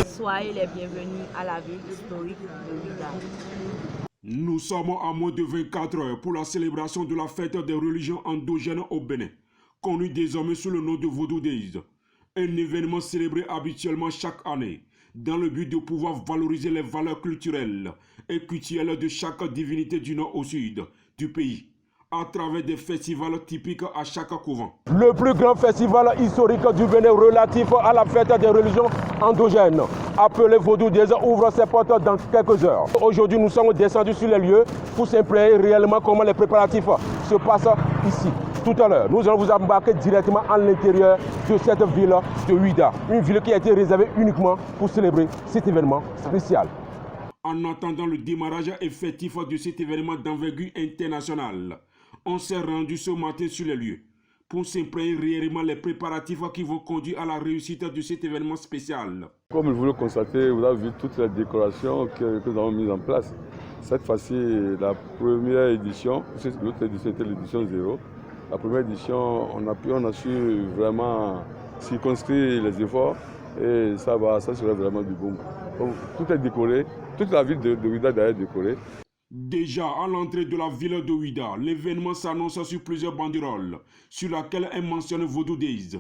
Soyez les bienvenus à la ville historique de Ouidah. Nous sommes à moins de 24 heures pour la célébration de la fête des religions endogènes au Bénin, connue désormais sous le nom de Vodou Days. Un événement célébré habituellement chaque année, dans le but de pouvoir valoriser les valeurs culturelles et culturelles de chaque divinité du nord au sud du pays, à travers des festivals typiques à chaque couvent. Le plus grand festival historique du Bénin relatif à la fête des religions endogènes, appelé Vodou Days, ouvre ses portes dans quelques heures. Aujourd'hui, nous sommes descendus sur les lieux pour s'imprégner réellement comment les préparatifs se passent ici. Tout à l'heure, nous allons vous embarquer directement à l'intérieur de cette ville de Ouidah, une ville qui a été réservée uniquement pour célébrer cet événement spécial. En attendant le démarrage effectif de cet événement d'envergure internationale, on s'est rendu ce matin sur les lieux pour s'imprégner réellement les préparatifs qui vont conduire à la réussite de cet événement spécial. Comme vous le constatez, vous avez vu toutes les décorations que nous avons mises en place. Cette fois-ci, la première édition, l'autre édition était l'édition 0. La première édition, on a su vraiment circonscrire les efforts et ça serait vraiment du boom. Donc, tout est décoré, toute la ville de Ouidah est décorée. Déjà à l'entrée de la ville de Ouidah, l'événement s'annonce sur plusieurs banderoles, sur laquelle est mentionné Vodou Days.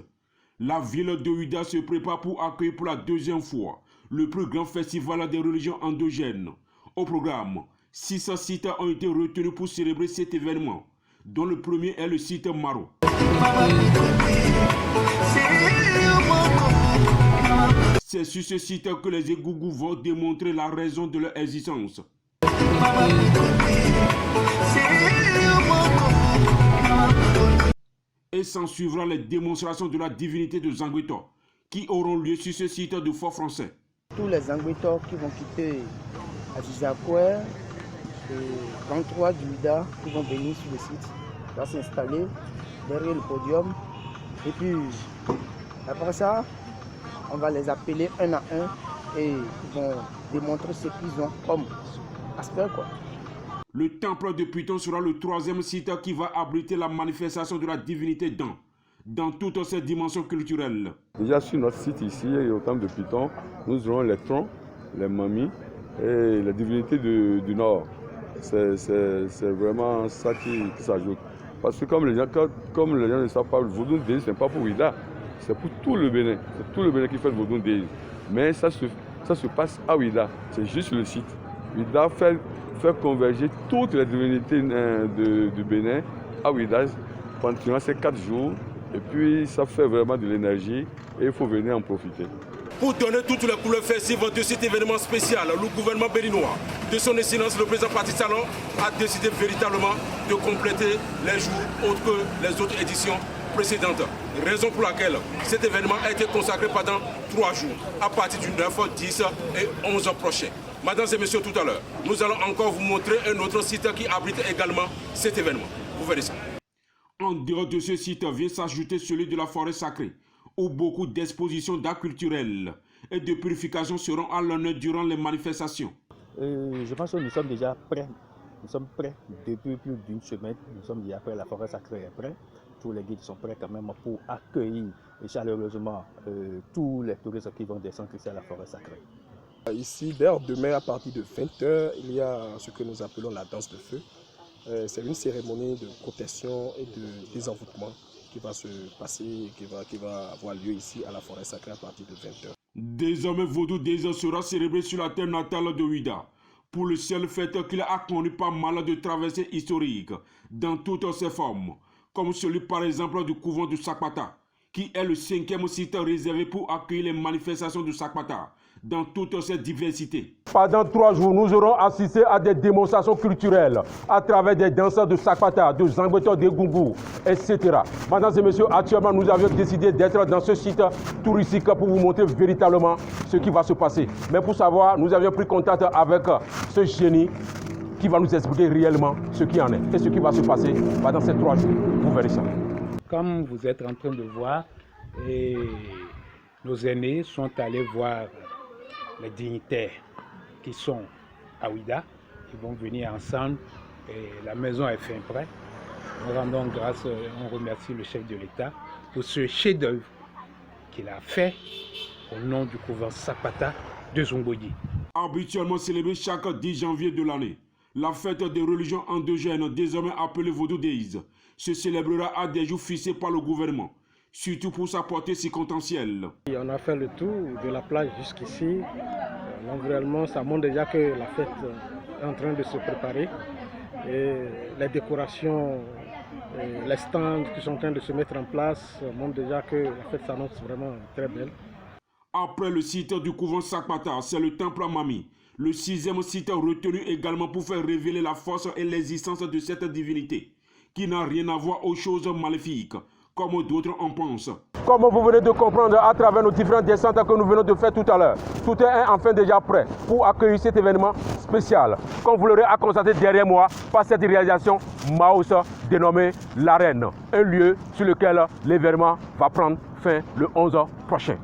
La ville de Ouidah se prépare pour accueillir pour la deuxième fois le plus grand festival des religions endogènes. Au programme, 600 sites ont été retenus pour célébrer cet événement, dont le premier est le site Maro. C'est sur ce site que les Égougous vont démontrer la raison de leur existence. Et s'en suivra les démonstrations de la divinité de Zangweto, qui auront lieu sur ce site de Fort Français. Tous les Zangweto qui vont quitter Azizakoué et 23 du Ouidah qui vont venir sur le site, vont s'installer derrière le podium. Et puis, après ça, on va les appeler un à un et ils vont démontrer ce qu'ils ont comme aspect, quoi. Le temple de Python sera le troisième site qui va abriter la manifestation de la divinité dans toutes ses dimensions culturelles. Déjà sur notre site ici, au temple de Python, nous aurons les troncs, les mamies et les divinités du Nord. C'est vraiment ça qui s'ajoute. Parce que comme les gens ne savent pas, le Vodou Days, ce n'est pas pour Ouidah, c'est pour tout le Bénin. C'est tout le Bénin qui fait le Vodou Days. Mais ça se passe à Ouidah, c'est juste le site. Ouidah fait converger toutes les divinités du Bénin à Ouidah pendant ces 4 jours. Et puis ça fait vraiment de l'énergie et il faut venir en profiter. Pour donner toutes les couleurs festives de cet événement spécial, le gouvernement béninois, de son excellence le président Patrice Talon, a décidé véritablement de compléter les jours autres que les autres éditions précédentes. Raison pour laquelle cet événement a été consacré pendant 3 jours, à partir du 9, 10 et 11 prochains. Mesdames et messieurs, tout à l'heure, nous allons encore vous montrer un autre site qui abrite également cet événement. Vous verrez ça. En dehors de ce site vient s'ajouter celui de la forêt sacrée, où beaucoup d'expositions d'art culturel et de purification seront à l'honneur durant les manifestations. Je pense que nous sommes déjà prêts. Nous sommes prêts depuis plus d'une semaine. Nous sommes déjà prêts. La forêt sacrée est prête. Tous les guides sont prêts quand même pour accueillir chaleureusement tous les touristes qui vont descendre ici à la forêt sacrée. Ici, d'ailleurs, demain à partir de 20 h, il y a ce que nous appelons la danse de feu. C'est une cérémonie de protection et de désenvoûtement qui va se passer, qui va avoir lieu ici à la forêt sacrée à partir de 20 h. Désormais, Vodou Days sera célébré sur la terre natale de Ouidah, pour le seul fait qu'il a connu pas mal de traversées historiques dans toutes ses formes, comme celui par exemple du couvent de Sakpata, qui est le 5e site réservé pour accueillir les manifestations de Sakpata dans toute cette diversité. Pendant 3 jours, nous aurons assisté à des démonstrations culturelles à travers des danseurs de Sakpata, de Zangweto, de Goungou, etc. Mesdames et messieurs, actuellement, nous avions décidé d'être dans ce site touristique pour vous montrer véritablement ce qui va se passer. Mais pour savoir, nous avions pris contact avec ce génie qui va nous expliquer réellement ce qui en est et ce qui va se passer pendant ces 3 jours. Vous verrez ça. Comme vous êtes en train de voir, nos aînés sont allés voir les dignitaires qui sont à Ouidah. Ils vont venir ensemble et la maison est fin prêt. Nous rendons grâce, on remercie le chef de l'État pour ce chef-d'œuvre qu'il a fait au nom du couvent Sapata de Zongboyi. Habituellement célébrée chaque 10 janvier de l'année, la fête des religions endogènes, désormais appelée Vodou Days, se célébrera à des jours fixés par le gouvernement, surtout pour sa portée circonstancielle. On a fait le tour de la plage jusqu'ici. L'environnement, ça montre déjà que la fête est en train de se préparer. Et les décorations, les stands qui sont en train de se mettre en place montrent déjà que la fête s'annonce vraiment très belle. Après le site du couvent Sapata, c'est le temple à Mami, le 6e site retenu également pour faire révéler la force et l'existence de cette divinité, qui n'a rien à voir aux choses maléfiques, comme d'autres en pensent. Comme vous venez de comprendre à travers nos différentes descentes que nous venons de faire tout à l'heure, tout est enfin déjà prêt pour accueillir cet événement spécial. Comme vous l'aurez à constater derrière moi, par cette réalisation Maos dénommée l'Arène, un lieu sur lequel l'événement va prendre fin le 11 prochain.